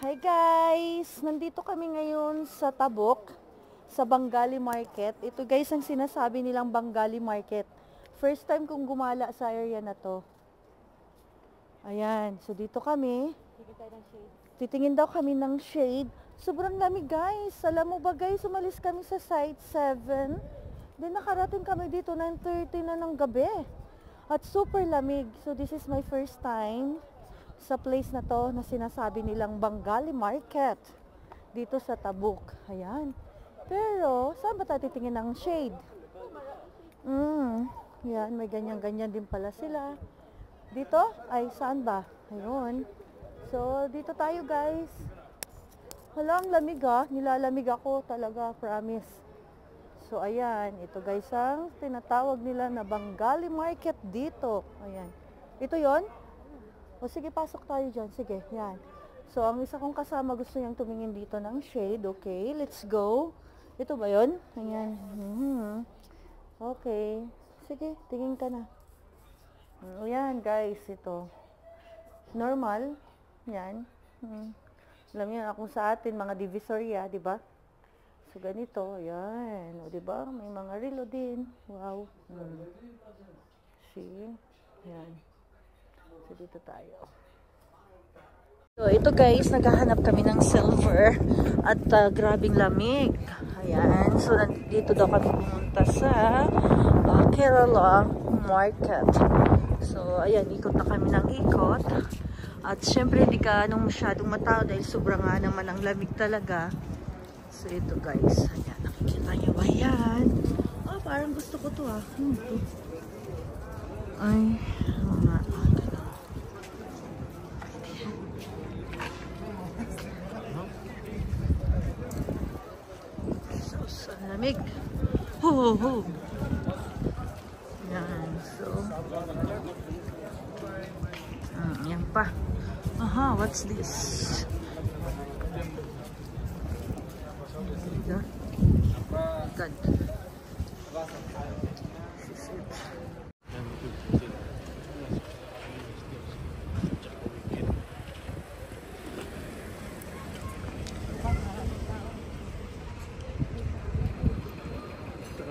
Hi guys! Nandito kami ngayon sa Tabuk, sa Bengali Market. Ito guys ang sinasabi nilang Bengali Market. First time kong gumala sa area na to. Ayan, so dito kami. Titingin daw kami ng shade. Sobrang lamig guys. Alam mo ba guys, umalis kami sa site 7. Then nakarating kami dito 9:30 na ng gabi. At super lamig. So this is my first time sa place na to na sinasabi nilang Bengali Market dito sa Tabuk. Ayan. Pero, saan ba tayo titingin ng shade? Yan, may ganyan-ganyan din pala sila. Dito? Ay, saan ba? Ayun. So, dito tayo guys. Hala, ang lamig ah. Nilalamig ako talaga, promise. So, ayan. Ito guys ang tinatawag nila na Bengali Market dito. Ayan. Ito yon. O sige, pasok tayo dyan. Sige, yan. So, ang isa kong kasama gusto niyang tumingin dito ng shade. Okay, let's go. Ito ba yun? Ayan. Okay. Sige, tingin ka na. Ayan, guys. Ito. Normal. Yan. Alam niyo na kung sa atin, mga divisoria, di ba? So, ganito. Ayan. O, di ba? May mga relo din. Wow. See? Ayan. So, dito tayo. So, ito guys, naghahanap kami ng silver at grabing lamig. Ayan. So, dito daw kami pumunta sa Kerala Market. So, ayan, ikot na kami ng ikot. At syempre, hindi ka masyadong matao dahil sobrang nga naman ang lamig talaga. So, ito guys. Ayan, nakikita nyo ba yan? Oh, parang gusto ko to ah. Ay, mga lamig. Yan. So. Yan pa. Aha, what's this? God. This is it.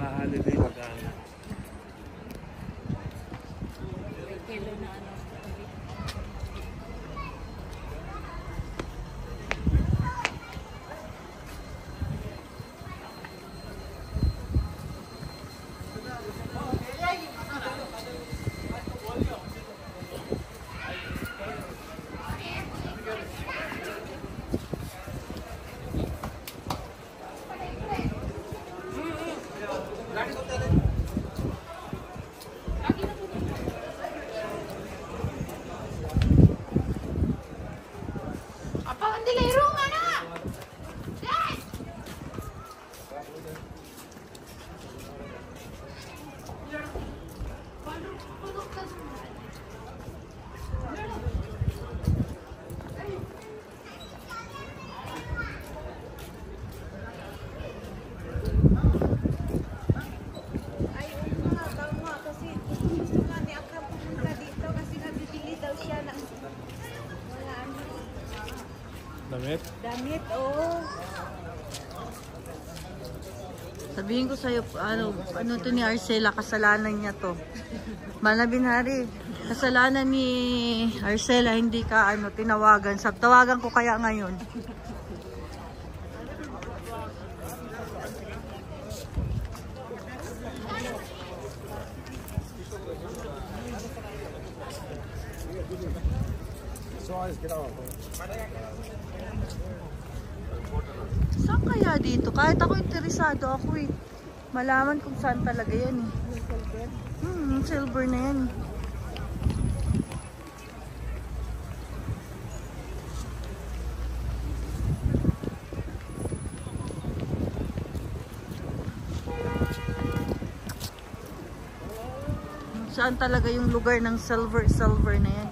Holiday magana. Kilo na ano. Damit, oh. Sabihin ko sa'yo, ano to ni Arcela, kasalanan niya to. Manabinari, kasalanan ni Arcela, hindi ka, tinawagan. Tawagan ko kaya ngayon. Saan kaya dito? Kahit ako interesado ako eh. Malaman kung saan talaga yan eh. Silver na yan. Saan talaga yung lugar ng silver na yan?